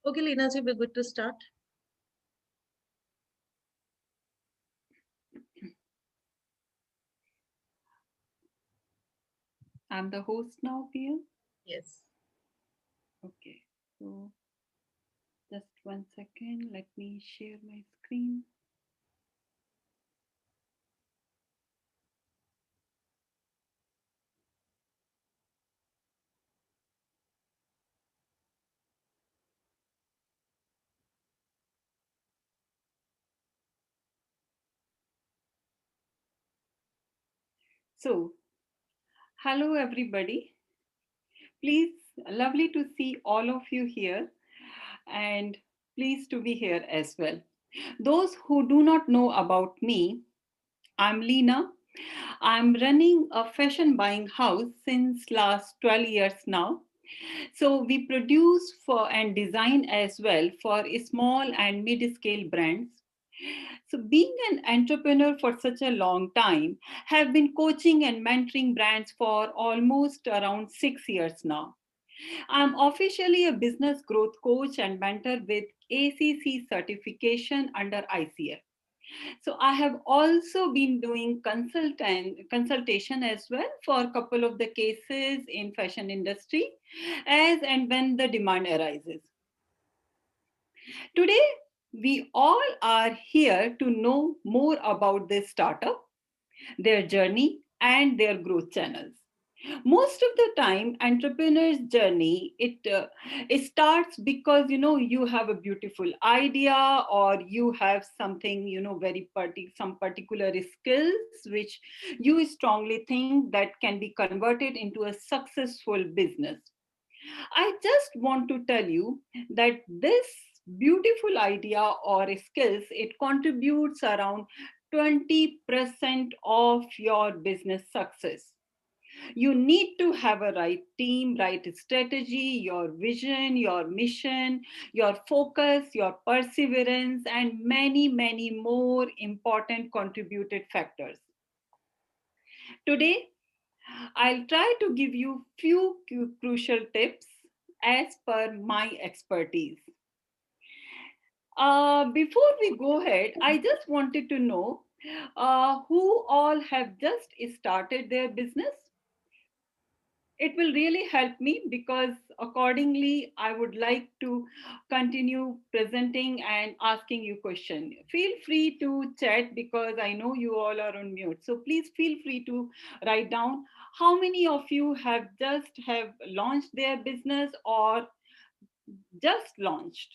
Okay, Leena ji, we're good to start. I'm the host now, Pia. Yes. Okay, so just 1 second. Let me share my screen. So, hello everybody. Please, lovely to see all of you here and pleased to be here as well. Those who do not know about me, I'm Leena. I'm running a fashion buying house since last 12 years now. So we produce for and design as well for small and mid-scale brands. So being an entrepreneur for such a long time, have been coaching and mentoring brands for almost around 6 years now. I'm officially a business growth coach and mentor with ACC certification under ICF. So I have also been doing consultation as well for a couple of the cases in fashion industry as and when the demand arises. Today, we all are here to know more about this startup, their journey, and their growth channels. Most of the time, entrepreneur's journey it starts because you have a beautiful idea or you have something some particular skills which you strongly think that can be converted into a successful business. I just want to tell you that this beautiful idea or skills, it contributes around 20% of your business success. You need to have a right team, right strategy, your vision, your mission, your focus, your perseverance, and many, many more important contributed factors. Today, I'll try to give you few crucial tips as per my expertise. Before we go ahead, I just wanted to know who all have just started their business. It will really help me because accordingly I would like to continue presenting and asking you question. Feel free to chat because I know you all are on mute, so please feel free to write down how many of you have launched their business or just launched.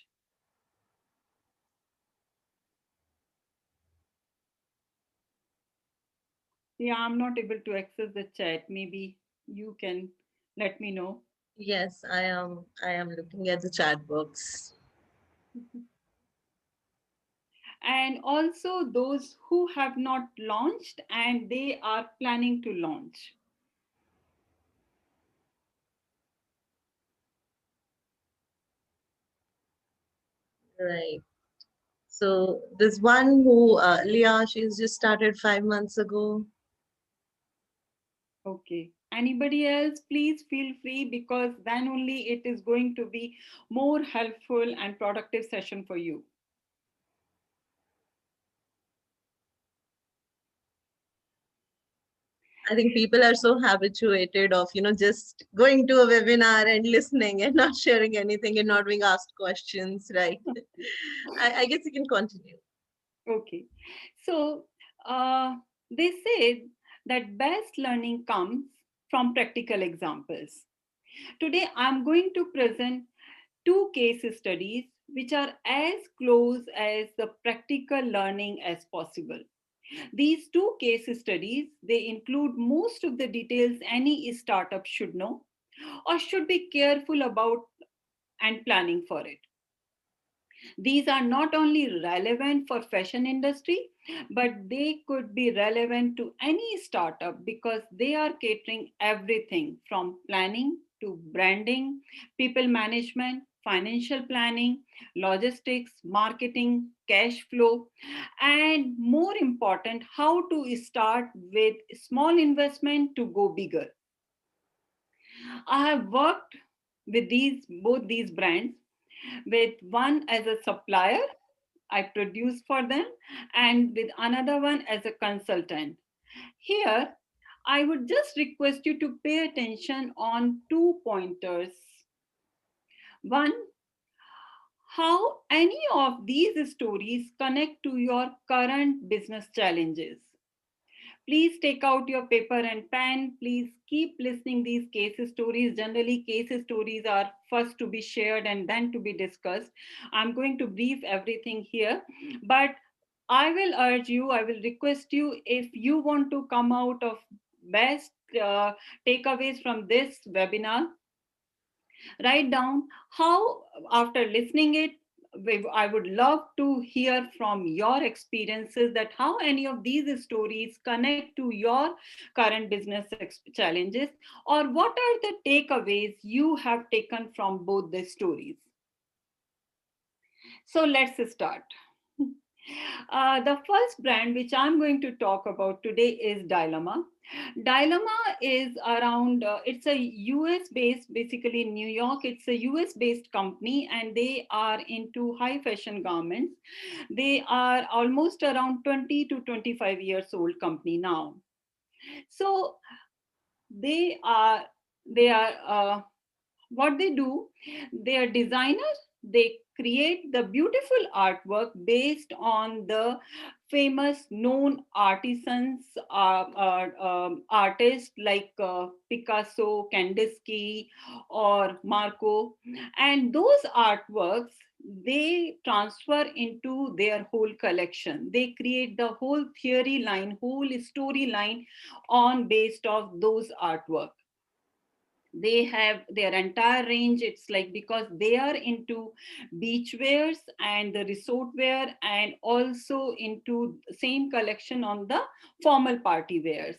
Yeah, I'm not able to access the chat. Maybe you can let me know. Yes, I am looking at the chat box. And also those who have not launched and they are planning to launch. Right. So this one who Leah, she's just started 5 months ago. Okay. Anybody else, please feel free because then only it is going to be more helpful and productive session for you. I think people are so habituated of, just going to a webinar and listening and not sharing anything and not being asked questions, right? I guess you can continue. Okay. So uh, they say that best learning comes from practical examples. Today, I'm going to present two case studies which are as close as the practical learning as possible. These two case studies, they include most of the details any startup should know or should be careful about and planning for it. These are not only relevant for fashion industry, but they could be relevant to any startup because they are catering everything from planning to branding, people management, financial planning, logistics, marketing, cash flow, and more important, how to start with small investment to go bigger. I have worked with these both these brands. With one as a supplier, I produce for them, and with another one as a consultant. Here, I would just request you to pay attention on two pointers. One, how any of these stories connect to your current business challenges. Please take out your paper and pen. Please keep listening these case stories. Generally, case stories are first to be shared and then to be discussed. I'm going to brief everything here, but I will urge you, I will request you, if you want to come out of best uh, takeaways from this webinar, write down how, after listening it, I would love to hear from your experiences, that how any of these stories connect to your current business challenges, or what are the takeaways you have taken from both the stories. So let's start. The first brand which I'm going to talk about today is Dilemma. Dilemma is around, it's a US based, basically in New York, it's a US based company, and they are into high fashion garments. They are almost around 20 to 25 years old company now. So they are, they are, what they do, they are designers. They create the beautiful artwork based on the famous known artisans, artists like Picasso, Kandinsky, or Marco. And those artworks, they transfer into their whole collection. They create the whole theory line, whole storyline on based of those artwork. They have their entire range. It's like, because they are into beach wears and the resort wear, and also into same collection on the formal party wears.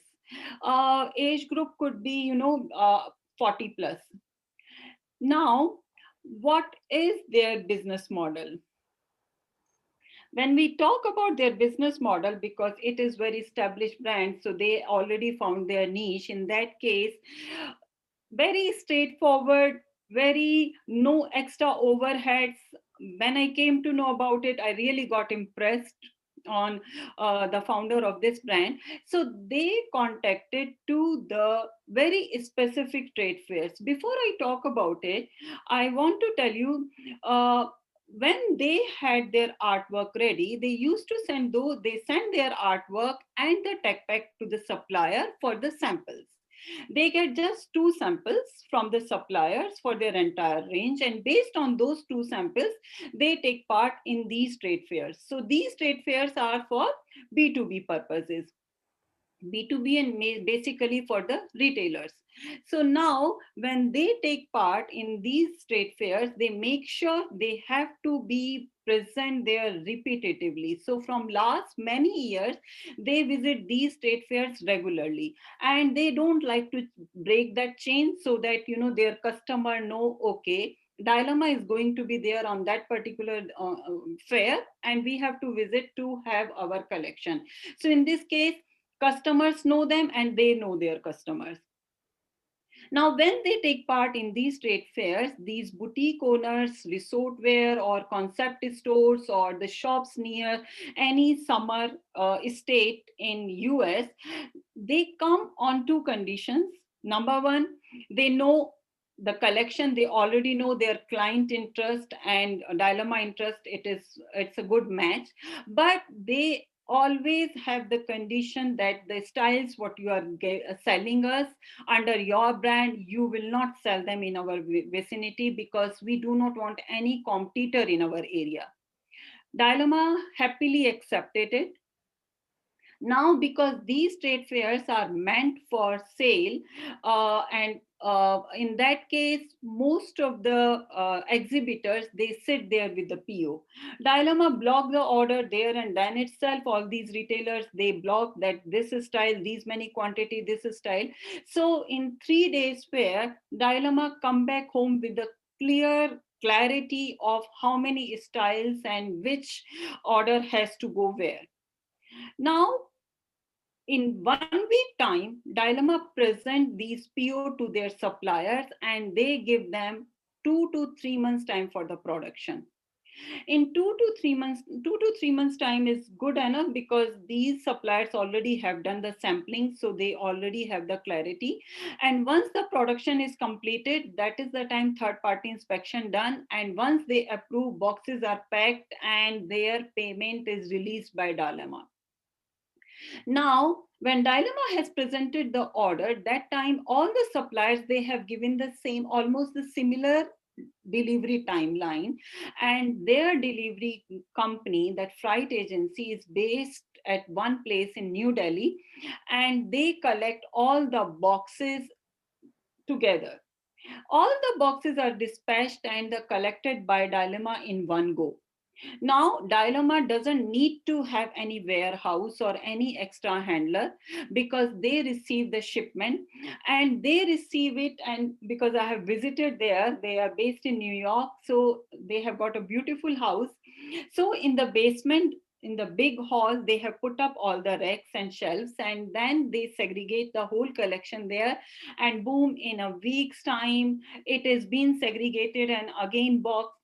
Age group could be 40 plus. Now, what is their business model? When we talk about their business model, because it is very established brand, so they already found their niche. In that case, very straightforward, very no extra overheads. When I came to know about it, I really got impressed on the founder of this brand. So they contacted to the very specific trade fairs. Before I talk about it, I want to tell you, when they had their artwork ready, they used to send, though they send their artwork and the tech pack to the supplier for the samples. They get just two samples from the suppliers for their entire range, and based on those two samples, they take part in these trade fairs. So these trade fairs are for B2B purposes. B2B, and basically for the retailers. So now, when they take part in these trade fairs, they make sure they have to be present there repetitively. So from last many years, they visit these trade fairs regularly, and they don't like to break that chain, so that their customer know, okay, Dilemma is going to be there on that particular fair, and we have to visit to have our collection. So in this case, customers know them and they know their customers. Now, when they take part in these trade fairs, these boutique owners, resort wear or concept stores, or the shops near any summer estate in US, they come on two conditions. Number one, they know the collection, they already know their client interest and Dilemma interest. It's a good match, but they always have the condition that the styles what you are selling us under your brand, you will not sell them in our vicinity, because we do not want any competitor in our area. Dilemma happily accepted it. Now, because these trade fairs are meant for sale, and in that case, most of the exhibitors, they sit there with the PO. Dilemma block the order there and then itself. All these retailers, they block that this is style, these many quantity, this is style. So in 3 days fair, Dilemma come back home with the clear clarity of how many styles and which order has to go where. Now, in 1 week time, Dilemma present these PO to their suppliers, and they give them 2 to 3 months time for the production. In 2 to 3 months time is good enough because these suppliers already have done the sampling, so they already have the clarity. And once the production is completed, that is the time third party inspection done, and once they approve, boxes are packed and their payment is released by Dilemma. Now, when Dilemma has presented the order, that time all the suppliers, they have given the same, almost the similar delivery timeline, and their delivery company, that freight agency, is based at one place in New Delhi, and they collect all the boxes together. All the boxes are dispatched and collected by Dilemma in one go. Now, Dilemma doesn't need to have any warehouse or any extra handler, because they receive the shipment and they receive it. And because I have visited there, they are based in New York, so they have got a beautiful house. So in the basement, in the big hall, they have put up all the racks and shelves, and then they segregate the whole collection there. And boom, in a week's time, it is being segregated and again boxed,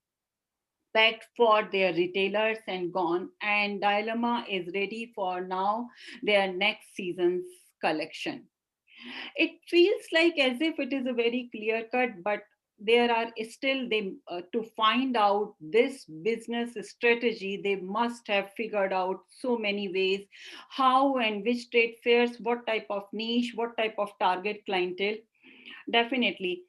packed for their retailers and gone. And Dilemma is ready for now their next season's collection. It feels like as if it is a very clear cut, but there are still, they to find out this business strategy, they must have figured out so many ways how and which trade fairs, what type of niche, what type of target clientele. Definitely.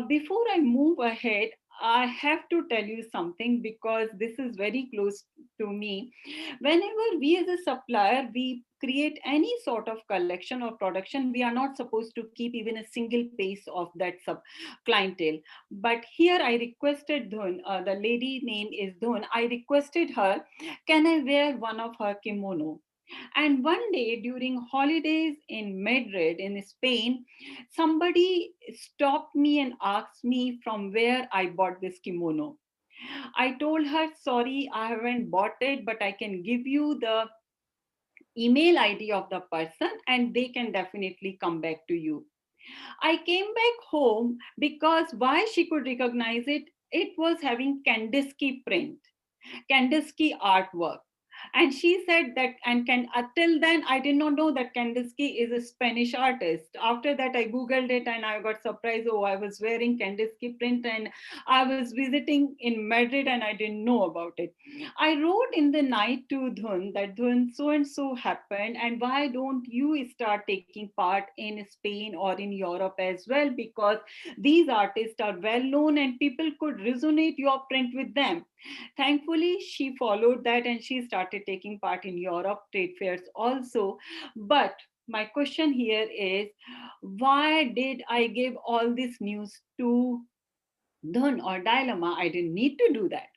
Before I move ahead, I have to tell you something because this is very close to me. Whenever we as a supplier, we create any sort of collection or production, we are not supposed to keep even a single piece of that sub clientele. But here I requested Dhun, the lady name is Dhun, I requested her, can I wear one of her kimono? And one day during holidays in Madrid, in Spain, somebody stopped me and asked me from where I bought this kimono. I told her, sorry, I haven't bought it, but I can give you the email ID of the person and they can definitely come back to you. I came back home because why she could recognize it, it was having Kandinsky print, Kandinsky artwork. And she said that, and can till then I did not know that Kandinsky is a Spanish artist. After that, I googled it and I got surprised. Oh, I was wearing Kandinsky print and I was visiting in Madrid and I didn't know about it. I wrote in the night to Dhun that Dhun, so and so happened, and why don't you start taking part in Spain or in Europe as well? Because these artists are well known and people could resonate your print with them. Thankfully, she followed that and she started taking part in Europe trade fairs also. But my question here is, why did I give all this news to Dhun or Dilemma? I didn't need to do that.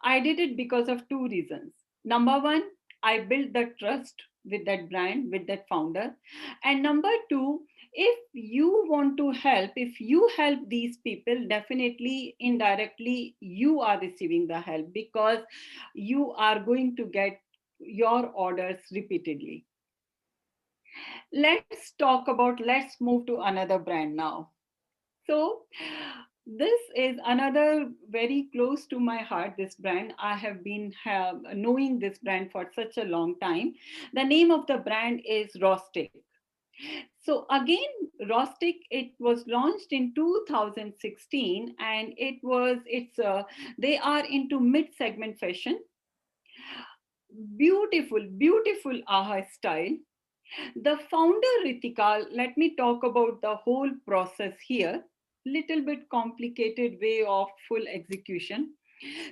I did it because of two reasons. Number one, I built the trust with that brand, with that founder. And number two, if you want to help, if you help these people, definitely indirectly you are receiving the help because you are going to get your orders repeatedly. Let's move to another brand now. So, this is another very close to my heart, this brand. I have been knowing this brand for such a long time. The name of the brand is Rostic. So again, Rostic, it was launched in 2016 and they are into mid-segment fashion. Beautiful aha style. The founder Ritika, let me talk about the whole process here. Little bit complicated way of full execution.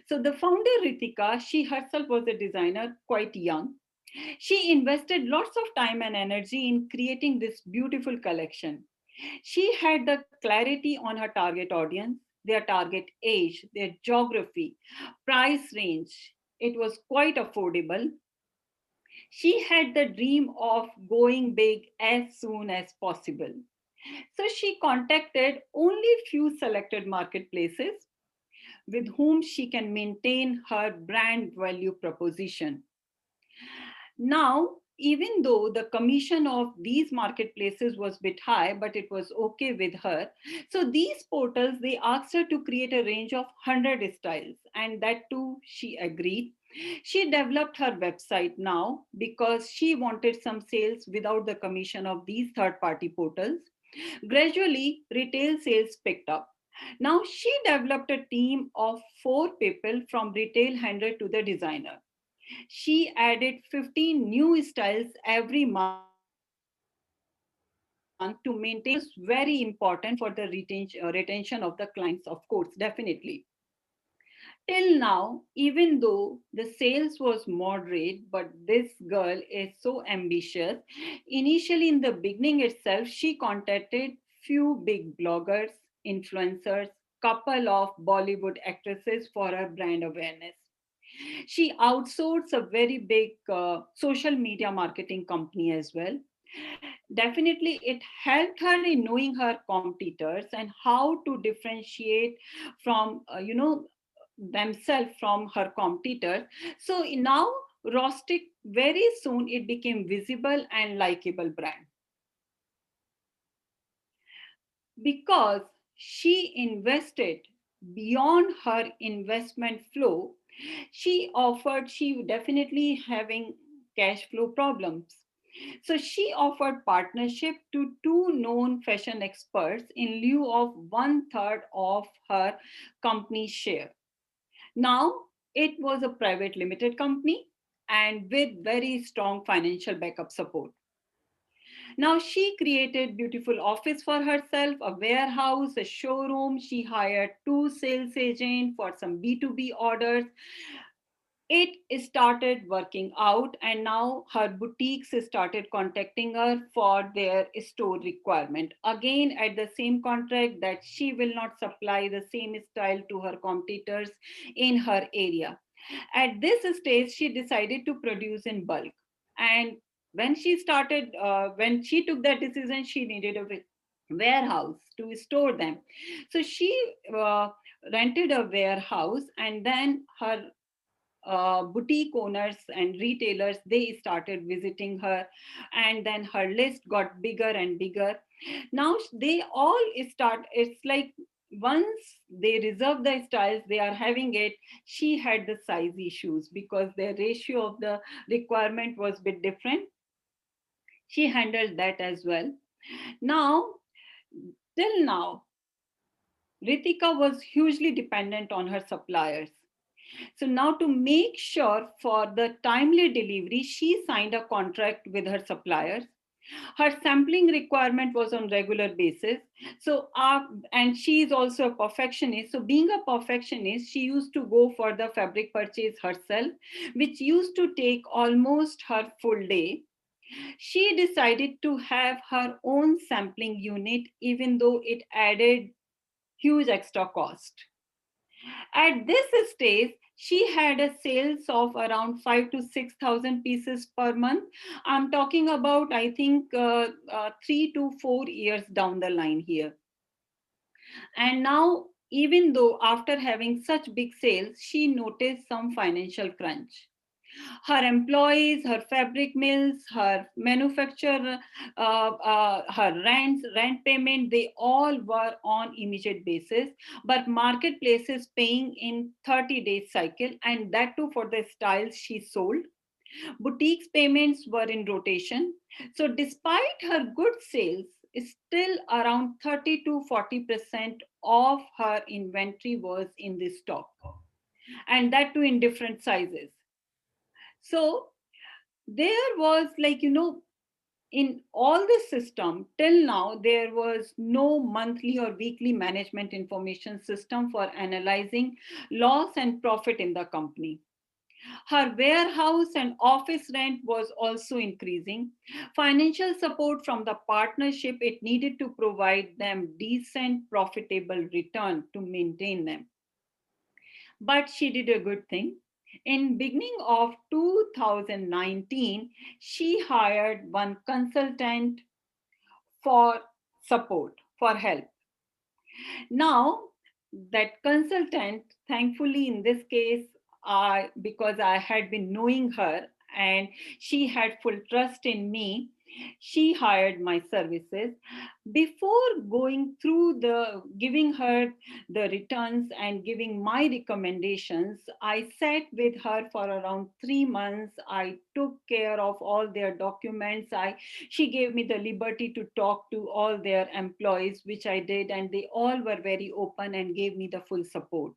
So the founder Ritika, she herself was a designer, quite young. She invested lots of time and energy in creating this beautiful collection. She had the clarity on her target audience, their target age, their geography, price range. It was quite affordable. She had the dream of going big as soon as possible. So she contacted only few selected marketplaces with whom she can maintain her brand value proposition. Now, even though the commission of these marketplaces was a bit high, but it was okay with her. So these portals, they asked her to create a range of 100 styles, and that too she agreed. She developed her website now because she wanted some sales without the commission of these third party portals. Gradually, retail sales picked up. Now she developed a team of 4 people, from retail handler to the designer. She added 15 new styles every month to maintain the quality. This was very important for the retention of the clients, of course, definitely. Till now, even though the sales was moderate, but this girl is so ambitious. Initially, in the beginning itself, she contacted few big bloggers, influencers, couple of Bollywood actresses for her brand awareness. She outsourced a very big social media marketing company as well. Definitely, it helped her in knowing her competitors and how to differentiate from, themselves from her competitors. So now, Rostic very soon it became visible and likable brand because she invested beyond her investment flow. She definitely having cash flow problems. So she offered partnership to two known fashion experts in lieu of one third of her company's share. Now it was a private limited company and with very strong financial backup support. Now she created beautiful office for herself, a warehouse, a showroom. She hired 2 sales agents for some B2B orders. It started working out, and now her boutiques started contacting her for their store requirement. Again, at the same contract that she will not supply the same style to her competitors in her area. At this stage, she decided to produce in bulk. And when she took that decision, she needed a warehouse to store them. So she rented a warehouse, and then her boutique owners and retailers, they started visiting her, and then her list got bigger and bigger. Now they all start, it's like once they reserve the styles, they are having it. She had the size issues because their ratio of the requirement was a bit different. She handled that as well. Now, till now, Ritika was hugely dependent on her suppliers. So now, to make sure for the timely delivery, she signed a contract with her suppliers. Her sampling requirement was on regular basis. So and she is also a perfectionist. So being a perfectionist, she used to go for the fabric purchase herself, which used to take almost her full day. She decided to have her own sampling unit, even though it added huge extra cost. At this stage, she had a sales of around 5 to 6,000 pieces per month. I'm talking about, I think, 3 to 4 years down the line here. And now, even though after having such big sales, she noticed some financial crunch. Her employees, her fabric mills, her manufacturer, her rent payment, they all were on immediate basis. But marketplaces paying in 30 days cycle, and that too for the styles she sold. Boutiques payments were in rotation. So despite her good sales, still around 30 to 40% of her inventory was in the stock, and that too in different sizes. So there was, in all this system till now, there was no monthly or weekly management information system for analyzing loss and profit in the company. Her warehouse and office rent was also increasing. Financial support from the partnership, it needed to provide them decent profitable return to maintain them. But she did a good thing. In beginning of 2019, she hired one consultant for support, for help. Now, that consultant, thankfully in this case, because I had been knowing her and she had full trust in me. She hired my services. Before going through the giving her the returns and giving my recommendations, I sat with her for around 3 months. I took care of all their documents. She gave me the liberty to talk to all their employees, which I did, and they all were very open and gave me the full support.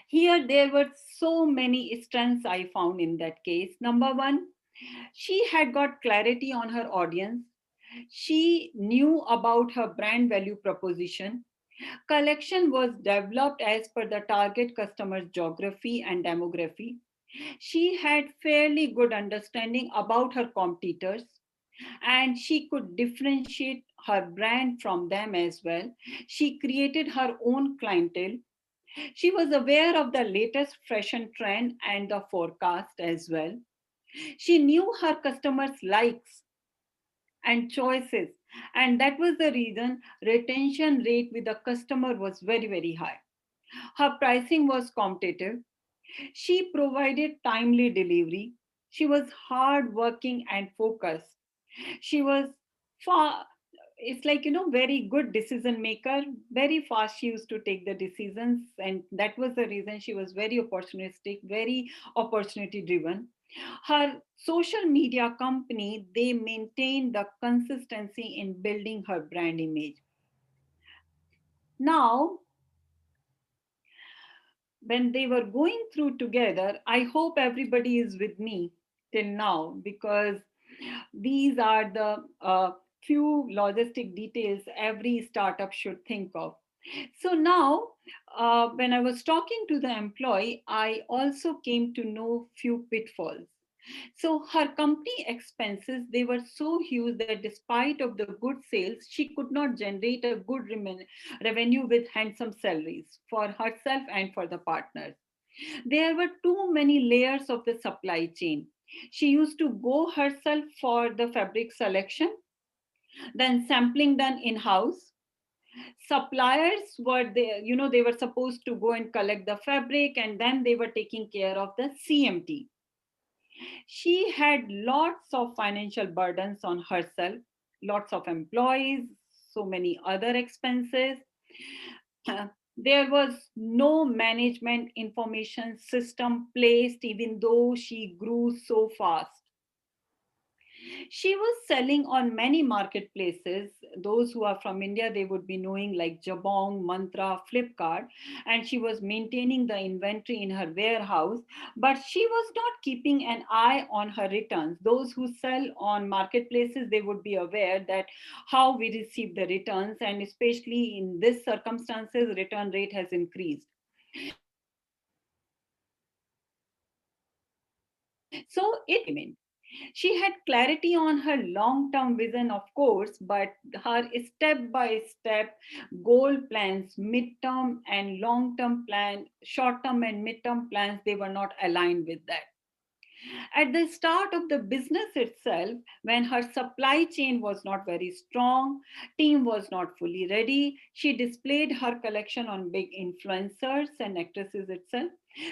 Here, there were so many strengths I found in that case. Number one, she had got clarity on her audience. She knew about her brand value proposition. Collection was developed as per the target customer's geography and demography. She had fairly good understanding about her competitors, and she could differentiate her brand from them as well. She created her own clientele. She was aware of the latest fashion trend and the forecast as well. She knew her customers' likes and choices, and that was the reason retention rate with the customer was very high. Her pricing was competitive. She provided timely delivery. She was hardworking and focused. She was far, it's like, very good decision maker. Very fast she used to take the decisions, and that was the reason she was very opportunistic, very opportunity driven. Her social media company, they maintained the consistency in building her brand image. Now, when they were going through together, I hope everybody is with me till now, because these are the few logistic details every startup should think of. So now, when I was talking to the employee, I also came to know few pitfalls. So her company expenses, they were so huge that despite of the good sales, she could not generate a good revenue with handsome salaries for herself and for the partners. There were too many layers of the supply chain. She used to go herself for the fabric selection, then sampling done in house. Suppliers were there, they were supposed to go and collect the fabric, and then they were taking care of the CMT. She had lots of financial burdens on herself, lots of employees, so many other expenses. There was no management information system placed, even though she grew so fast. She was selling on many marketplaces. Those who are from India, they would be knowing, like Jabong, Mantra, Flipkart, and she was maintaining the inventory in her warehouse, but she was not keeping an eye on her returns. Those who sell on marketplaces, they would be aware that how we receive the returns, and especially in this circumstances, return rate has increased. So it payment. She had clarity on her long term vision, of course, but her step by step goal plans, mid-term and long term plan, short term and mid-term plans, they were not aligned with that. At the start of the business itself, when her supply chain was not very strong, team was not fully ready, she displayed her collection on big influencers and actresses itself,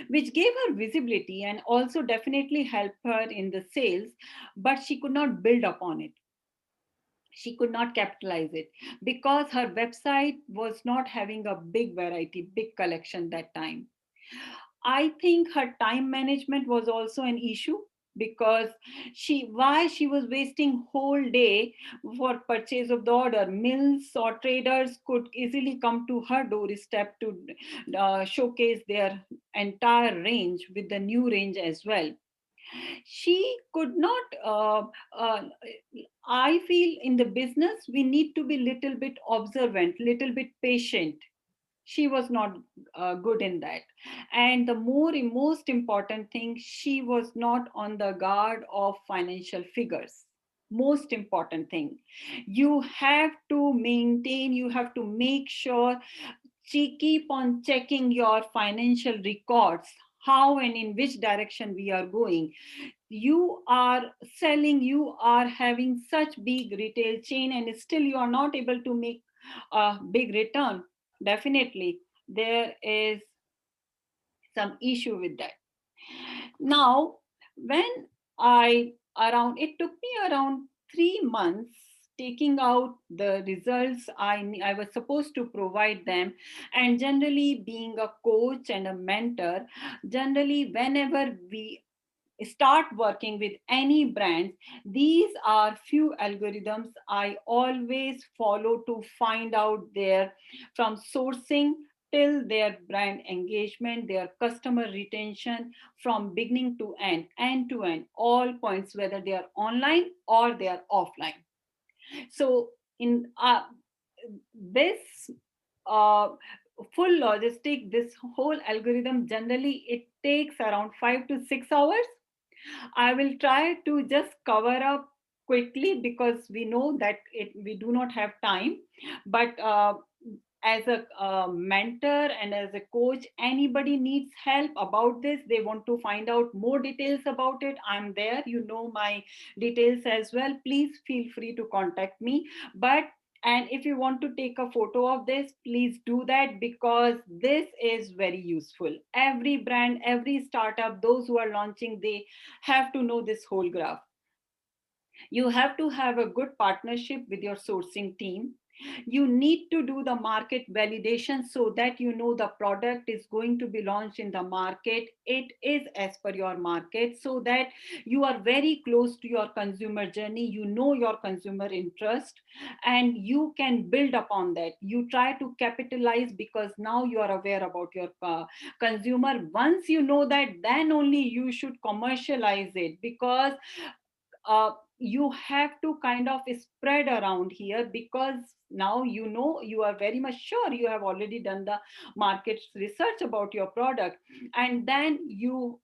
which gave her visibility and also definitely helped her in the sales, but she could not build upon it. She could not capitalize it because her website was not having a big variety, big collection that time. I think her time management was also an issue, because she was wasting whole day for purchase of the order. Mills or traders could easily come to her doorstep to showcase their entire range with the new range as well. She could not. I feel in the business we need to be little bit observant, little bit patient. She was not good in that. And the most important thing, she was not on the guard of financial figures. Most important thing, you have to maintain, you have to make sure, she keep on checking your financial records, how and in which direction we are going. You are selling, you are having such big retail chain, and still you are not able to make a big return. Definitely there is some issue with that. Now, When I around it took me around 3 months taking out the results I was supposed to provide them. And generally, being a coach and a mentor, generally whenever we start working with any brands, these are few algorithms I always follow to find out their, from sourcing till their brand engagement, their customer retention, from beginning end to end, all points, whether they are online or they are offline. So in this uh, full logistic, this whole algorithm, generally it takes around 5 to 6 hours. I will try to just cover up quickly because we know that we do not have time. But as a mentor and as a coach, anybody needs help about this, they want to find out more details about it, I'm there. You know my details as well. Please feel free to contact me. But and if you want to take a photo of this, please do that, because this is very useful. Every brand, every startup, those who are launching, they have to know this whole graph. You have to have a good partnership with your sourcing team. You need to do the market validation so that you know the product is going to be launched in the market, it is as per your market, so that you are very close to your consumer journey, you know your consumer interest, and you can build upon that. You try to capitalize because now you are aware about your consumer. Once you know that, then only you should commercialize it, because you have to kind of spread around here, because now you know, you are very much sure you have already done the market research about your product. And then you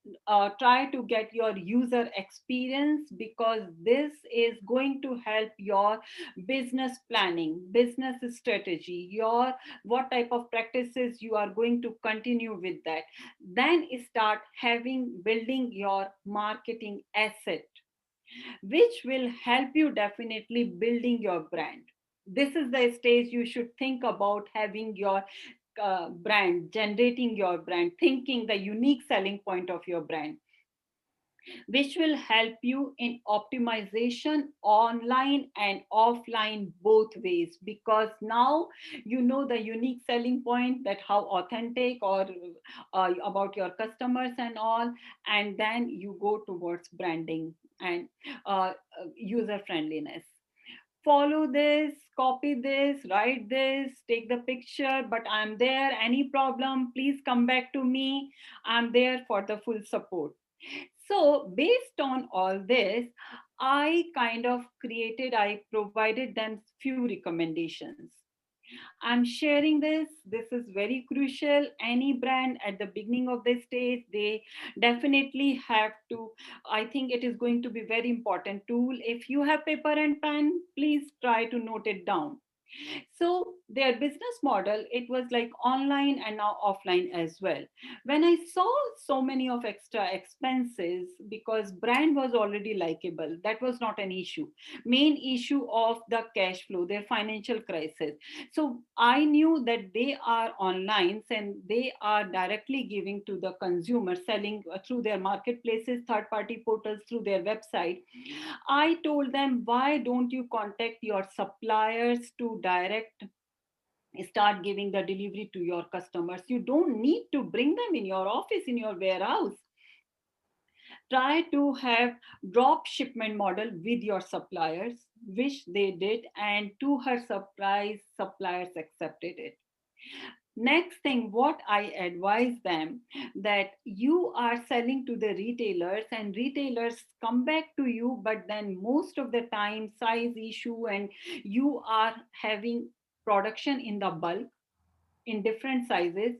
try to get your user experience, because this is going to help your business planning, business strategy, your what type of practices you are going to continue with that. Then start having building your marketing asset, which will help you definitely building your brand. This is the stage you should think about having your brand, generating your brand, thinking the unique selling point of your brand, which will help you in optimization online and offline both ways, because now you know the unique selling point, that how authentic or about your customers and all. And then you go towards branding and user friendliness. Follow this, copy this, write this, take the picture, but I'm there. Any problem, please come back to me. I'm there for the full support. So, based on all this, I provided them few recommendations. I'm sharing this. This is very crucial. Any brand at the beginning of the stage, they definitely have to. I think it is going to be very important tool. If you have paper and pen, please try to note it down. So their business model, it was like online and now offline as well. When I saw so many of extra expenses, because brand was already likable, that was not an issue. Main issue of the cash flow, their financial crisis. So I knew that they are online and they are directly giving to the consumer, selling through their marketplaces, third party portals, through their website. I told them, why don't you contact your suppliers to direct start giving the delivery to your customers? You don't need to bring them in your office, in your warehouse. Try to have drop shipment model with your suppliers, which they did, and to her surprise, suppliers accepted it. Next thing, what I advise them, that you are selling to the retailers and retailers come back to you, but then most of the time size issue, and you are having production in the bulk in different sizes.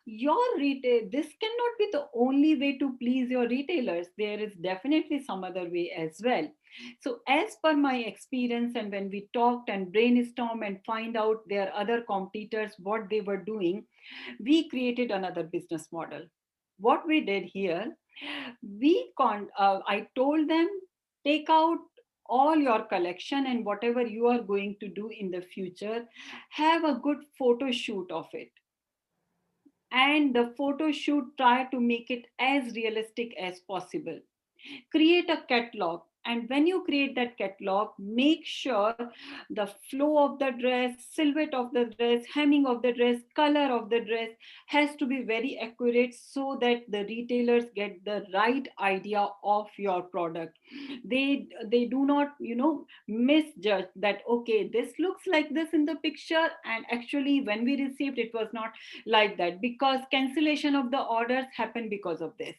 Your retail, this cannot be the only way to please your retailers. There is definitely some other way as well. So as per my experience, and when we talked and brainstorm and find out their other competitors what they were doing, we created another business model. What we did here, I told them, take out all your collection and whatever you are going to do in the future, have a good photo shoot of it, and the photo shoot, try to make it as realistic as possible. Create a catalog, and when you create that catalog, make sure the flow of the dress, silhouette of the dress, hemming of the dress, color of the dress has to be very accurate, so that the retailers get the right idea of your product. They do not, misjudge that, okay, this looks like this in the picture, and actually when we received it was not like that, because cancellation of the orders happen because of this.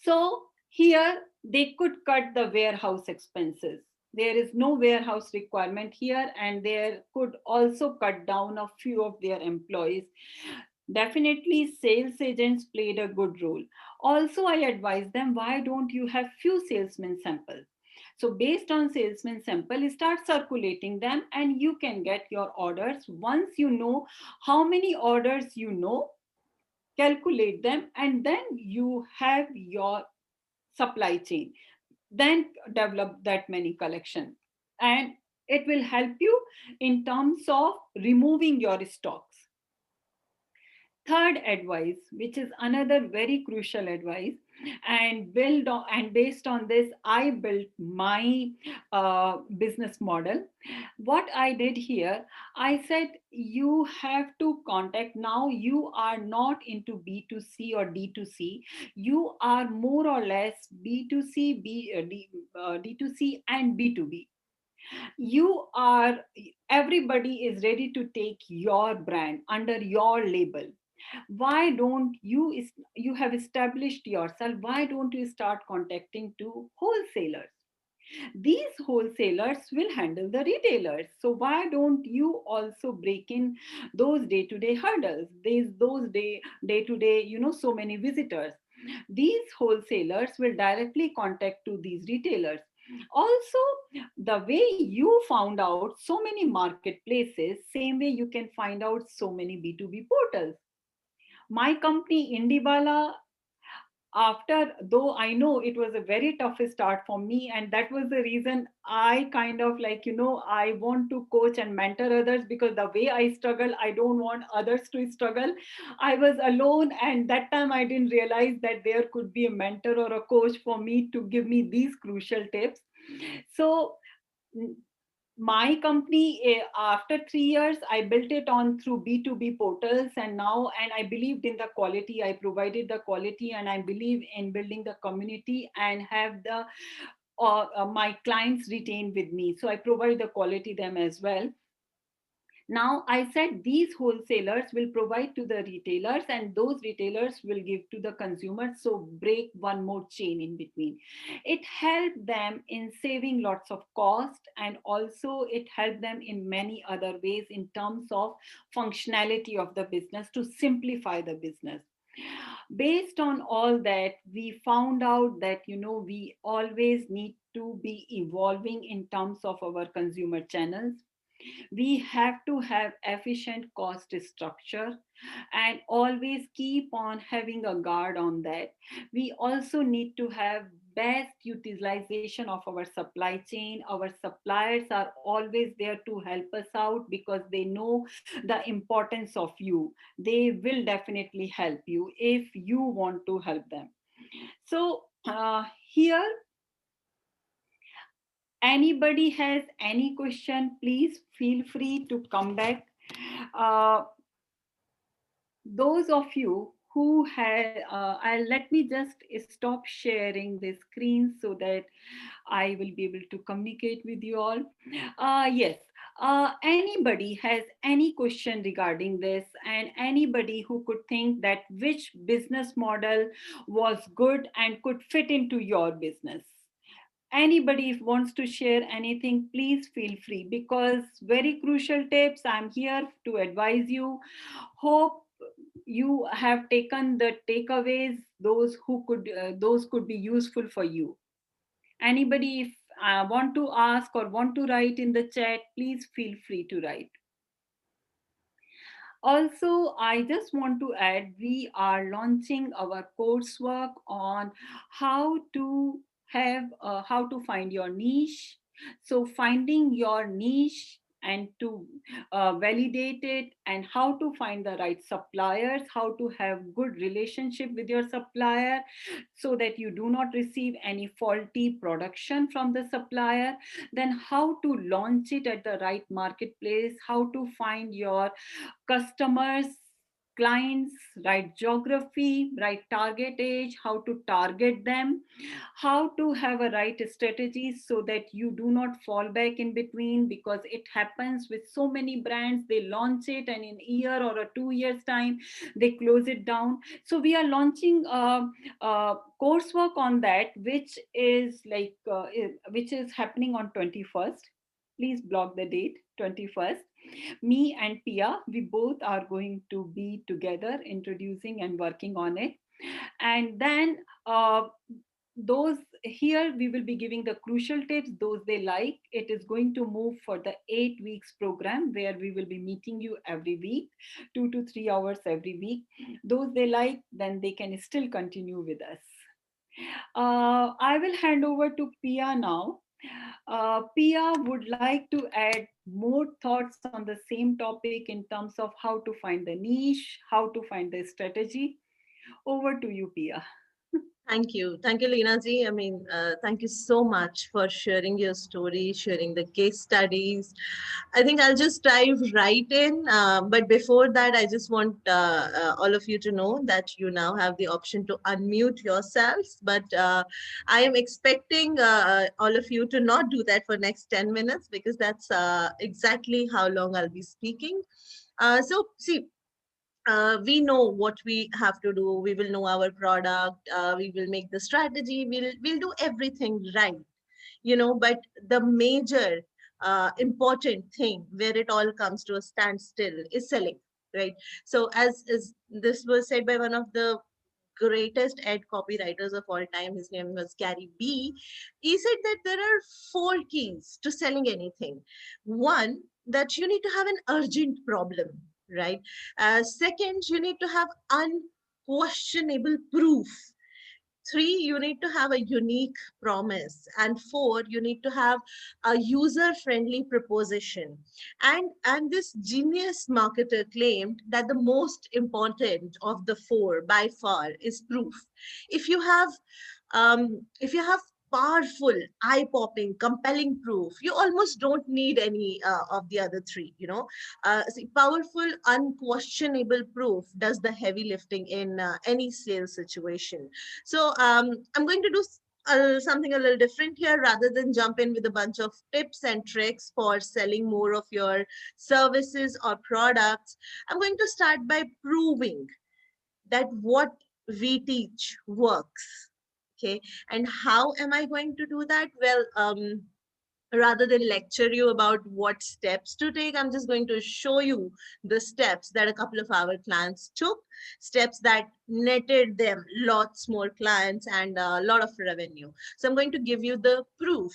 So here they could cut the warehouse expenses. There is no warehouse requirement here, and they could also cut down a few of their employees. Definitely, sales agents played a good role. Also, I advise them, why don't you have few salesmen sample? So based on salesman sample, start circulating them, and you can get your orders. Once you know how many orders you know, calculate them, and then you have your supply chain, then develop that many collection, and it will help you in terms of removing your stocks. Third advice, which is another very crucial advice, and build on, and based on this I built my business model. What I did here, I said, you have to contact, now you are not into B2C or D2C, you are more or less B2C, D2C and B2B. You are, everybody is ready to take your brand under your label. Why don't you, you have established yourself, why don't you start contacting to wholesalers? These wholesalers will handle the retailers, so why don't you also break in those day to day hurdles, those day to day, so many visitors? These wholesalers will directly contact to these retailers. Also, the way you found out so many marketplaces, same way you can find out so many B2B portals. My company Indibala, after, though I know it was a very tough start for me, and that was the reason I kind of like, I want to coach and mentor others, because the way I struggle, I don't want others to struggle. I was alone, and that time I didn't realize that there could be a mentor or a coach for me to give me these crucial tips. So my company, after 3 years, I built it on through B2B portals, and now, and I believed in the quality, I provided the quality, and I believe in building the community and have the my clients retained with me, so I provide the quality them as well. Now, I said these wholesalers will provide to the retailers, and those retailers will give to the consumers. So, break one more chain in between. It helped them in saving lots of cost, and also it helped them in many other ways in terms of functionality of the business, to simplify the business. Based on all that, we found out that, we always need to be evolving in terms of our consumer channels. We have to have efficient cost structure, and always keep on having a guard on that. We also need to have best utilization of our supply chain. Our suppliers are always there to help us out, because they know the importance of you. They will definitely help you if you want to help them. So here, anybody has any question, please feel free to come back. uh, those of you who had, let me just stop sharing the screen so that I will be able to communicate with you all. Yes, anybody has any question regarding this, and anybody who could think that which business model was good and could fit into your business? Anybody if wants to share anything, please feel free, because very crucial tips, I'm here to advise you. Hope you have taken the takeaways, those could be useful for you. Anybody if want to ask or want to write in the chat, please feel free to write. Also, I just want to add, we are launching our coursework on how to how to find your niche. So finding your niche and to validate it, and how to find the right suppliers, how to have good relationship with your supplier so that you do not receive any faulty production from the supplier, then how to launch it at the right marketplace, how to find your customers, clients, right geography, right target age, how to target them, how to have a right strategy so that you do not fall back in between, because it happens with so many brands. They launch it and in a year or a 2 years time they close it down. So we are launching a coursework on that, which is which is happening on 21st. Please block the date, 21st. Me and Pia, we both are going to be together introducing and working on it. And then those here we will be giving the crucial tips, those they like. It is going to move for the 8 weeks program where we will be meeting you every week, 2 to 3 hours every week. Those they like, then they can still continue with us. I will hand over to Pia now. Pia would like to add more thoughts on the same topic in terms of how to find the niche, how to find the strategy. Over to you, Pia. Thank you. Thank you, Leena ji. I mean, thank you so much for sharing your story, sharing the case studies. I think I'll just dive right in. But before that, I just want all of you to know that you now have the option to unmute yourselves. But I am expecting all of you to not do that for next 10 minutes because that's exactly how long I'll be speaking. So, see, we know what we have to do. We will know our product. We will make the strategy. We'll do everything right, but the major important thing where it all comes to a standstill is selling, right? So as this was said by one of the greatest ed copywriters of all time, his name was Gary B. He said that there are four keys to selling anything. One, that you need to have an urgent problem, right? Second, you need to have unquestionable proof. Three, you need to have a unique promise. And four, you need to have a user-friendly proposition. And this genius marketer claimed that the most important of the four by far is proof. If you have if you have powerful, eye-popping, compelling proof, you almost don't need any of the other three. See, powerful, unquestionable proof does the heavy lifting in any sales situation. So I'm going to do something a little different here. Rather than jump in with a bunch of tips and tricks for selling more of your services or products, I'm going to start by proving that what we teach works. Okay. And how am I going to do that? Well, rather than lecture you about what steps to take, I'm just going to show you the steps that a couple of our clients took, steps that netted them lots more clients and a lot of revenue. So I'm going to give you the proof.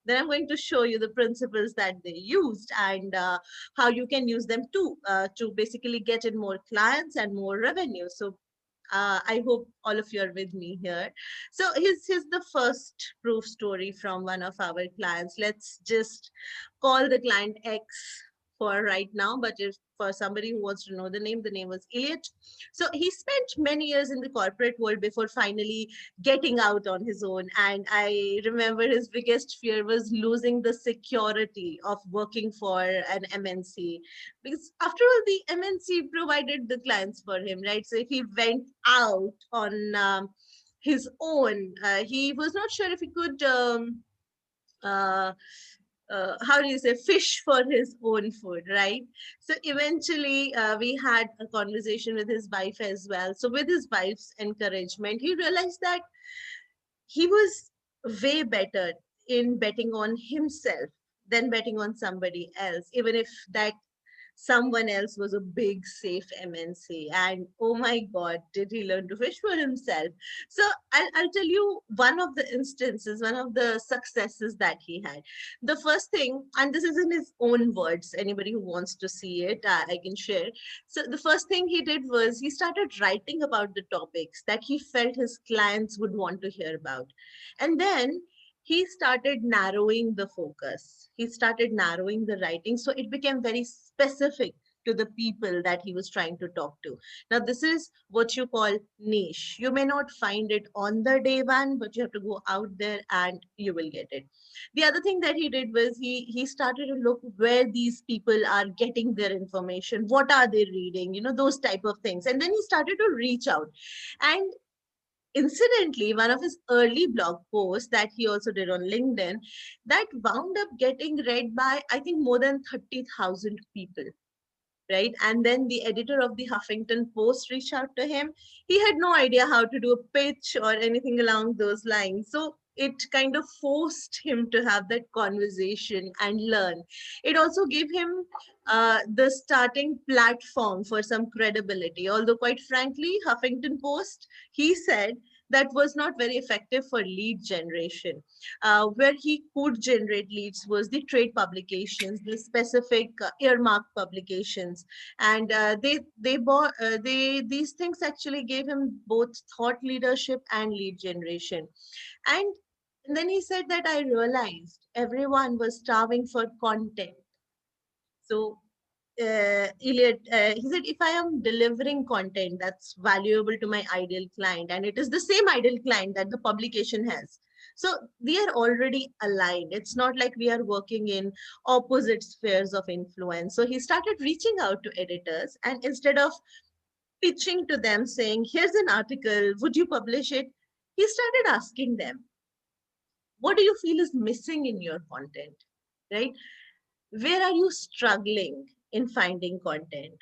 Then I'm going to show you the principles that they used and how you can use them too to basically get in more clients and more revenue. So I hope all of you are with me here. So here's the first proof story from one of our clients. Let's just call the client X for right now, but if for somebody who wants to know the name was Elliot. So he spent many years in the corporate world before finally getting out on his own. And I remember his biggest fear was losing the security of working for an MNC, because after all, the MNC provided the clients for him, right? So if he went out on his own, he was not sure if he could uh, how do you say, fish for his own food, right? So eventually we had a conversation with his wife as well. So with his wife's encouragement, he realized that he was way better in betting on himself than betting on somebody else, even if that someone else was a big safe MNC. And oh my God, did he learn to fish for himself? So I'll tell you one of the instances, one of the successes that he had. The first thing, and this is in his own words, anybody who wants to see it, I can share. So the first thing he did was he started writing about the topics that he felt his clients would want to hear about. And then he started narrowing the focus. He started narrowing the writing. So it became very specific to the people that he was trying to talk to. Now, this is what you call niche. You may not find it on the day one, but you have to go out there and you will get it. The other thing that he did was he started to look where these people are getting their information, what are they reading, those type of things. And then he started to reach out. And incidentally, one of his early blog posts that he also did on LinkedIn that wound up getting read by, I think, more than 30,000 people. Right. And then the editor of the Huffington Post reached out to him. He had no idea how to do a pitch or anything along those lines. So it kind of forced him to have that conversation and learn. It also gave him the starting platform for some credibility. Although, quite frankly, Huffington Post, he said, that was not very effective for lead generation. Where he could generate leads was the trade publications, the specific earmarked publications, and they bought these things actually gave him both thought leadership and lead generation. And then he said that I realized everyone was starving for content. So Elliot, he said, if I am delivering content that's valuable to my ideal client, and it is the same ideal client that the publication has, so we are already aligned. It's not like we are working in opposite spheres of influence. So he started reaching out to editors, and instead of pitching to them saying, here's an article, would you publish it? He started asking them, what do you feel is missing in your content, right? Where are you struggling in finding content?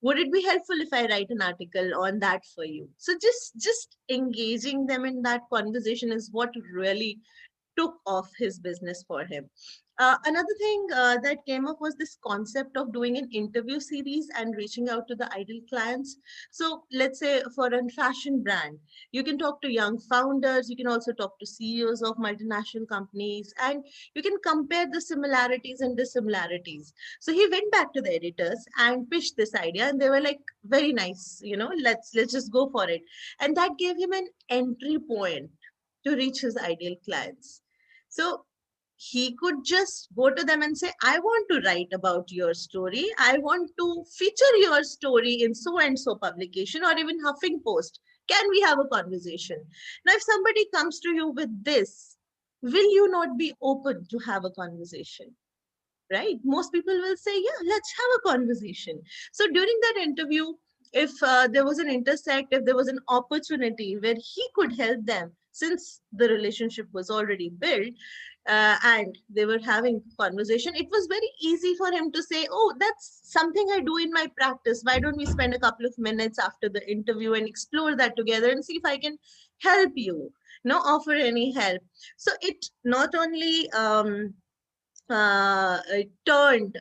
Would it be helpful if I write an article on that for you? So just engaging them in that conversation is what really took off his business for him. Another thing that came up was this concept of doing an interview series and reaching out to the ideal clients. So let's say for a fashion brand, you can talk to young founders, you can also talk to CEOs of multinational companies, and you can compare the similarities and dissimilarities. So he went back to the editors and pitched this idea, and they were like, very nice, let's just go for it. And that gave him an entry point to reach his ideal clients. So he could just go to them and say, I want to write about your story. I want to feature your story in so and so publication or even Huffing Post. Can we have a conversation? Now, if somebody comes to you with this, will you not be open to have a conversation? Right? Most people will say, yeah, let's have a conversation. So during that interview, if there was an intersect, if there was an opportunity where he could help them, since the relationship was already built and they were having conversation, it was very easy for him to say, oh, that's something I do in my practice. Why don't we spend a couple of minutes after the interview and explore that together and see if I can help you, offer any help. So it not only turned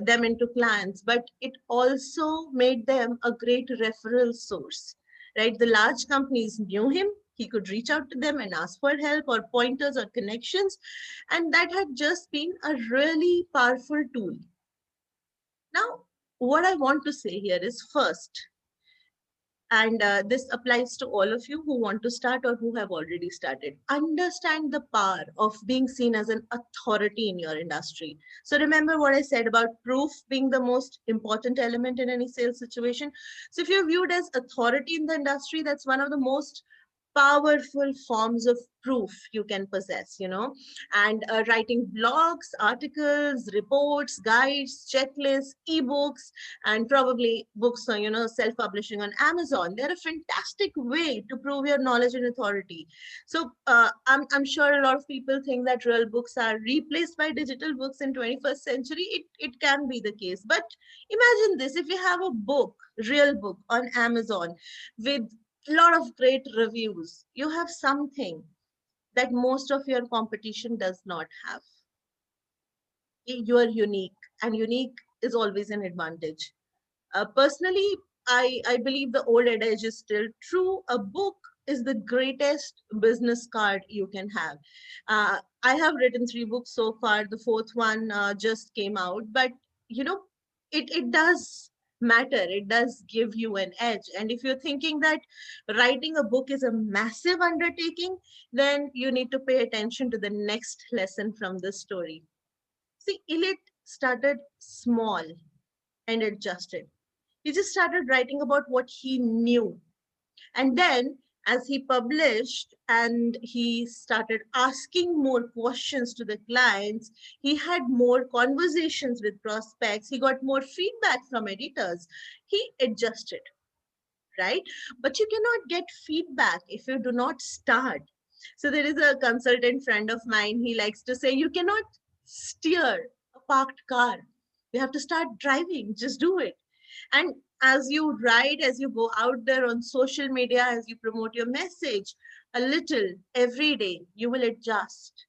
them into clients, but it also made them a great referral source, right? The large companies knew him. He could reach out to them and ask for help or pointers or connections. And that had just been a really powerful tool. Now, what I want to say here is first, and this applies to all of you who want to start or who have already started. Understand the power of being seen as an authority in your industry. So remember what I said about proof being the most important element in any sales situation. So if you're viewed as authority in the industry, that's one of the most powerful forms of proof you can possess, and writing blogs, articles, reports, guides, checklists, ebooks, and probably books on, self-publishing on Amazon. They're a fantastic way to prove your knowledge and authority. So I'm sure a lot of people think that real books are replaced by digital books in 21st century. It can be the case, but imagine this: if you have a book, real book on Amazon with a lot of great reviews, you have something that most of your competition does not have. You are unique, and unique is always an advantage. Personally, I believe the old adage is still true. A book is the greatest business card you can have. I have written 3 books so far. The fourth one just came out, but you know, it does matter. It does give you an edge. And if you're thinking that writing a book is a massive undertaking, then you need to pay attention to the next lesson from this story. See, Ilit started small and adjusted. He just started writing about what he knew. And then, as he published and he started asking more questions to the clients, he had more conversations with prospects, he got more feedback from editors, he adjusted, right? But you cannot get feedback if you do not start. So, there is a consultant friend of mine, he likes to say, you cannot steer a parked car. You have to start driving, just do it. And as you write, as you go out there on social media, as you promote your message a little every day, you will adjust,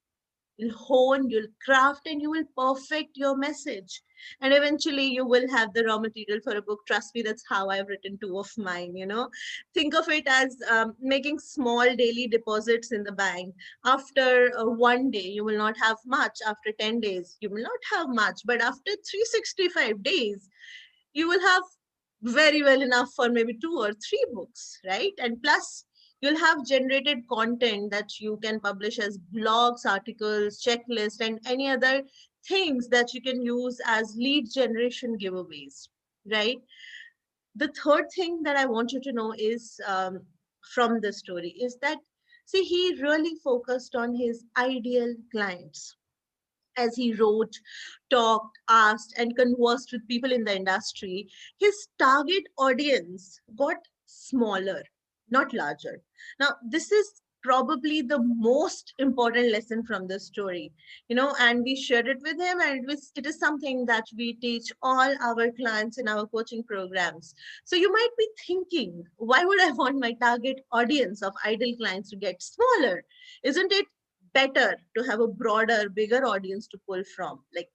you'll hone, you'll craft, and you will perfect your message. And eventually you will have the raw material for a book. Trust me, that's how I've written two of mine, you know. Think of it as making small daily deposits in the bank. After one day, you will not have much. After 10 days, you will not have much. But after 365 days, you will have very well enough for maybe two or three books, right? And plus, you'll have generated content that you can publish as blogs, articles, checklists, and any other things that you can use as lead generation giveaways, right? The third thing that I want you to know is from the story is that, see, he really focused on his ideal clients as he wrote, talked, asked, and conversed with people in the industry. His target audience got smaller, not larger. Now, this is probably the most important lesson from this story, you know, and we shared it with him, and it is something that we teach all our clients in our coaching programs. So you might be thinking, why would I want my target audience of ideal clients to get smaller? Isn't it better to have a broader, bigger audience to pull from? Like,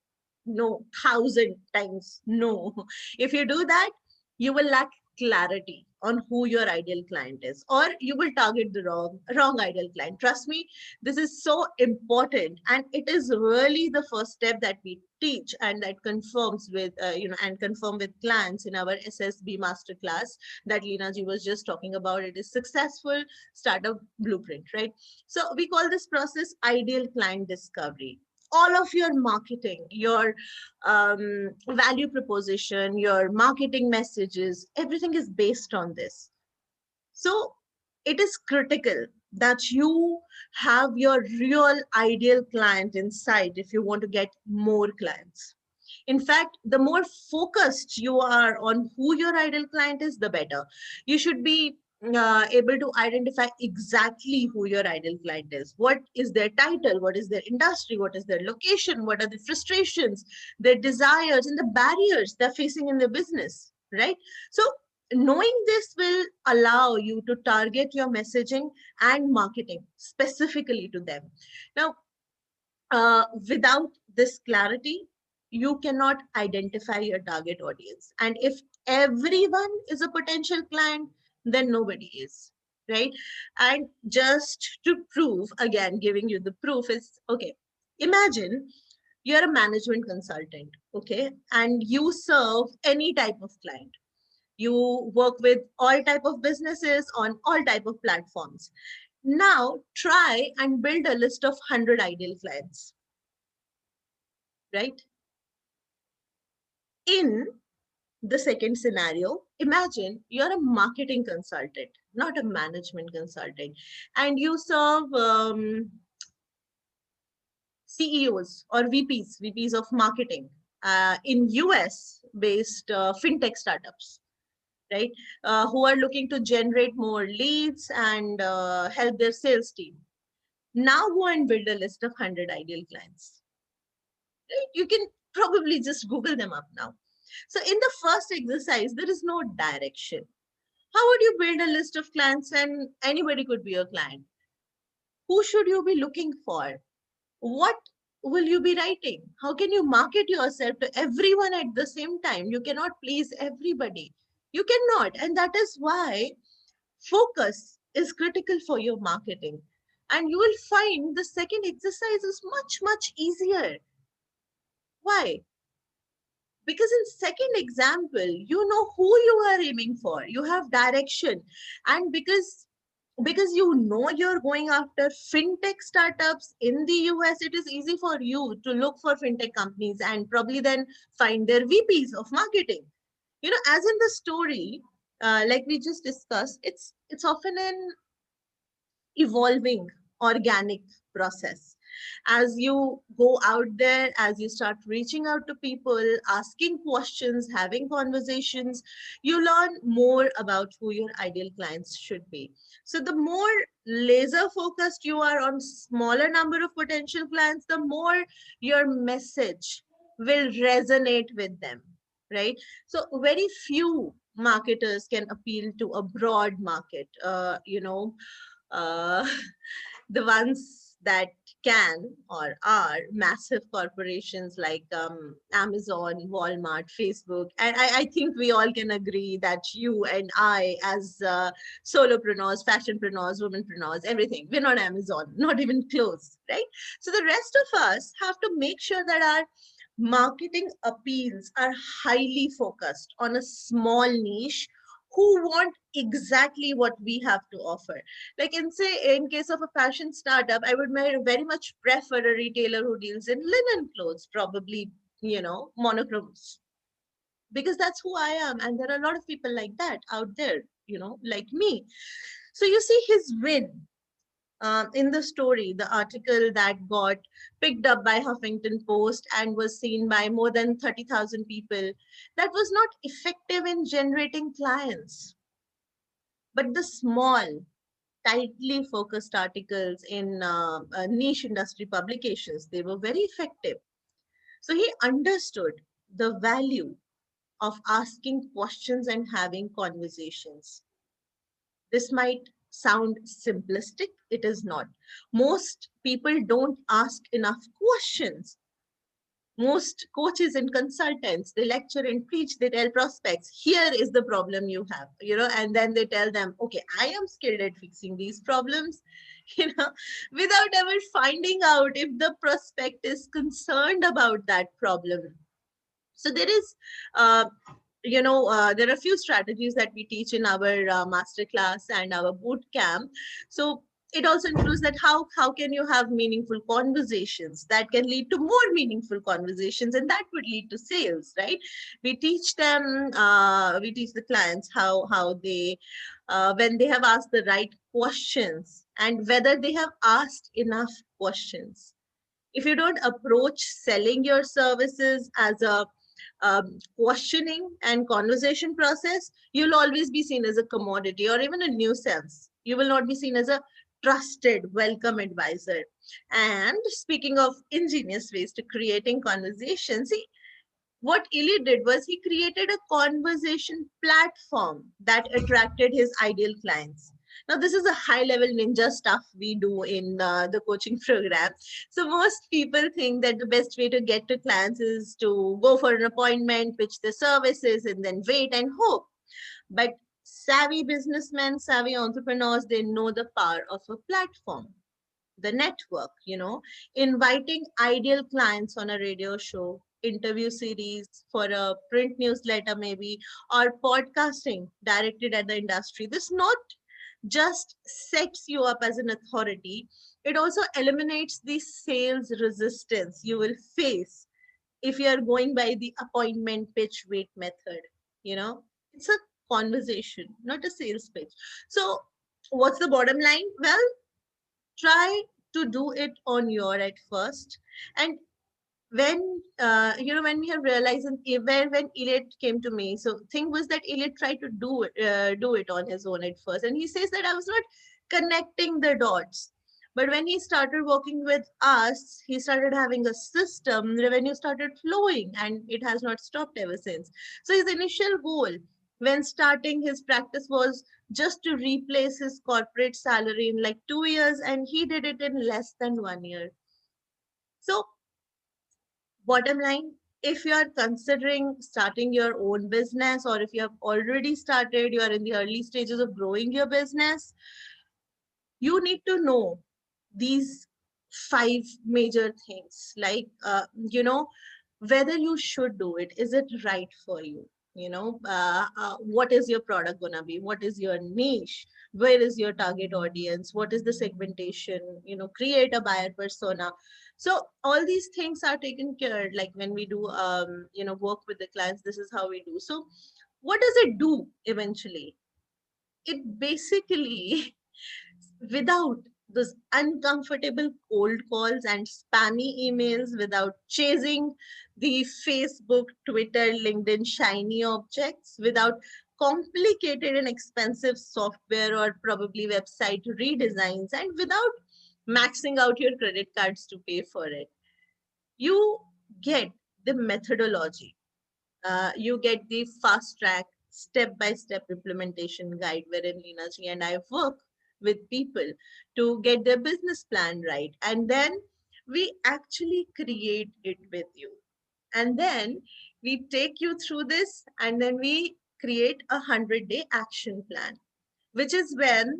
no, 1,000 times no. If you do that, you will lack clarity on who your ideal client is, or you will target the wrong ideal client. Trust me, this is so important, and it is really the first step that we teach, and that confirms with and confirm with clients in our SSB masterclass that Leena ji was just talking about. It is successful startup blueprint, right? So we call this process ideal client discovery. All of your marketing, your value proposition, your marketing messages, everything is based on this. So it is critical that you have your real ideal client in sight if you want to get more clients. In fact, the more focused you are on who your ideal client is, the better. You should be able to identify exactly who your ideal client is. What is their title? What is their industry? What is their location? What are the frustrations, their desires, and the barriers they're facing in their business, right? So, knowing this will allow you to target your messaging and marketing specifically to them. Now, without this clarity, you cannot identify your target audience. And if everyone is a potential client, then nobody is, right? And just to prove, again, giving you the proof is okay. Imagine you're a management consultant, okay, and you serve any type of client. You work with all type of businesses on all type of platforms. Now try and build a list of 100 ideal clients, right? In the second scenario, imagine you're a marketing consultant, not a management consultant, and you serve CEOs or VPs of marketing in US based fintech startups, right? Who are looking to generate more leads and help their sales team. Now go and build a list of 100 ideal clients. Right? You can probably just Google them up now. So in the first exercise, there is no direction. How would you build a list of clients when anybody could be a client? Who should you be looking for? What will you be writing? How can you market yourself to everyone at the same time? You cannot please everybody. You cannot. And that is why focus is critical for your marketing. And you will find the second exercise is much, much easier. Why? Because in second example, you know who you are aiming for, you have direction. And because you know you're going after fintech startups in the US, it is easy for you to look for fintech companies and probably then find their VPs of marketing. You know, as in the story, like we just discussed, it's often an evolving organic process. As you go out there, as you start reaching out to people, asking questions, having conversations, you learn more about who your ideal clients should be. So the more laser focused you are on smaller number of potential clients, the more your message will resonate with them, right? So very few marketers can appeal to a broad market. uh, the ones that can or are massive corporations like Amazon, Walmart, Facebook. And I think we all can agree that you and I, as solopreneurs, fashionpreneurs, womanpreneurs, everything, we're not Amazon, not even close, right? So the rest of us have to make sure that our marketing appeals are highly focused on a small niche who want exactly what we have to offer. Like in case of a fashion startup, I would very much prefer a retailer who deals in linen clothes, probably, monochromes, because that's who I am. And there are a lot of people like that out there, like me. So you see his win in the story, the article that got picked up by Huffington Post and was seen by more than 30,000 people, that was not effective in generating clients. But the small, tightly focused articles in niche industry publications, they were very effective. So he understood the value of asking questions and having conversations. This might sound simplistic, it is not. Most people don't ask enough questions. Most coaches and consultants, they lecture and preach, they tell prospects, here is the problem you have, and then they tell them, okay, I am skilled at fixing these problems, you know without ever finding out if the prospect is concerned about that problem. So there is there are a few strategies that we teach in our master class and our boot camp. So it also includes that how can you have meaningful conversations that can lead to more meaningful conversations, and that would lead to sales, right? We teach the clients how they when they have asked the right questions and whether they have asked enough questions. If you don't approach selling your services as a questioning and conversation process, you'll always be seen as a commodity or even a nuisance. You will not be seen as a trusted, welcome advisor. And speaking of ingenious ways to creating conversation, see, what Ili did was he created a conversation platform that attracted his ideal clients. Now, this is a high level ninja stuff we do in the coaching program. So, most people think that the best way to get to clients is to go for an appointment, pitch the services, and then wait and hope. But savvy businessmen, savvy entrepreneurs, they know the power of a platform, the network, inviting ideal clients on a radio show, interview series for a print newsletter, maybe, or podcasting directed at the industry. This not just sets you up as an authority, it also eliminates the sales resistance you will face if you are going by the appointment pitch wait method. It's a conversation, not a sales pitch. So, what's the bottom line? Well, try to do it on your at first. And when we have realized, and when Elliot came to me, so thing was that Elliot tried to do it on his own at first, and he says that I was not connecting the dots. But when he started working with us, he started having a system, revenue started flowing, and it has not stopped ever since. So his initial goal when starting his practice was just to replace his corporate salary in like 2 years, and he did it in less than 1 year. So, bottom line, if you are considering starting your own business, or if you have already started, you are in the early stages of growing your business, you need to know these five major things. Like, whether you should do it. Is it right for you? What is your product gonna be? What is your niche? Where is your target audience? What is the segmentation? Create a buyer persona. So all these things are taken care, like when we do work with the clients, this is how we do. So what does it do eventually? It basically without those uncomfortable cold calls and spammy emails, without chasing the Facebook, Twitter, LinkedIn shiny objects, without complicated and expensive software or probably website redesigns, and without maxing out your credit cards to pay for it, you get the methodology. You get the fast track, step by step implementation guide wherein Leena ji and I work with people to get their business plan right. And then we actually create it with you. And then we take you through this, and then we create a 100-day action plan, which is when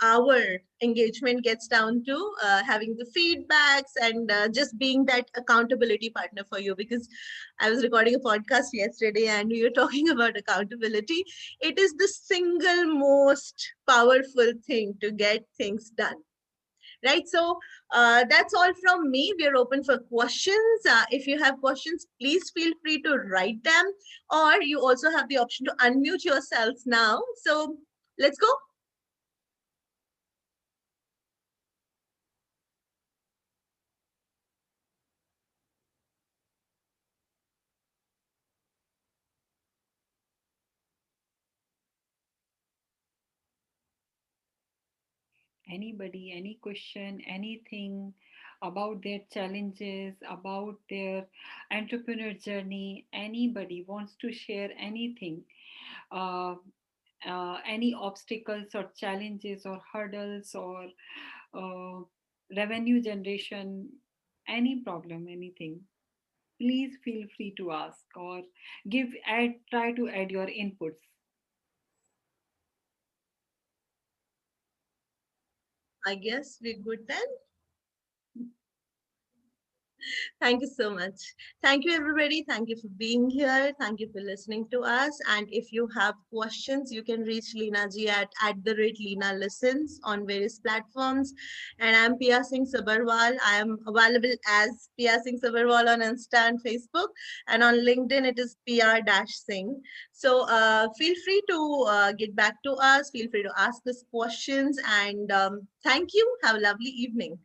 our engagement gets down to having the feedbacks and just being that accountability partner for you. Because I was recording a podcast yesterday and we were talking about accountability. It is the single most powerful thing to get things done, right? So that's all from me. We are open for questions. If you have questions, please feel free to write them, or you also have the option to unmute yourselves now. So let's go. Anybody, any question, anything about their challenges, about their entrepreneur journey, anybody wants to share anything, uh, any obstacles or challenges or hurdles or uh, revenue generation, any problem, anything, please feel free to ask or try to add your inputs. I guess we're good then. Thank you so much. Thank you, everybody. Thank you for being here. Thank you for listening to us. And if you have questions, you can reach Leena ji at the rate Leena Listens on various platforms. And I'm Pia Singh Sabarwal. I am available as Pia Singh Sabarwal on Insta and Facebook. And on LinkedIn, it is PR-Singh. So feel free to get back to us. Feel free to ask us questions. And thank you. Have a lovely evening.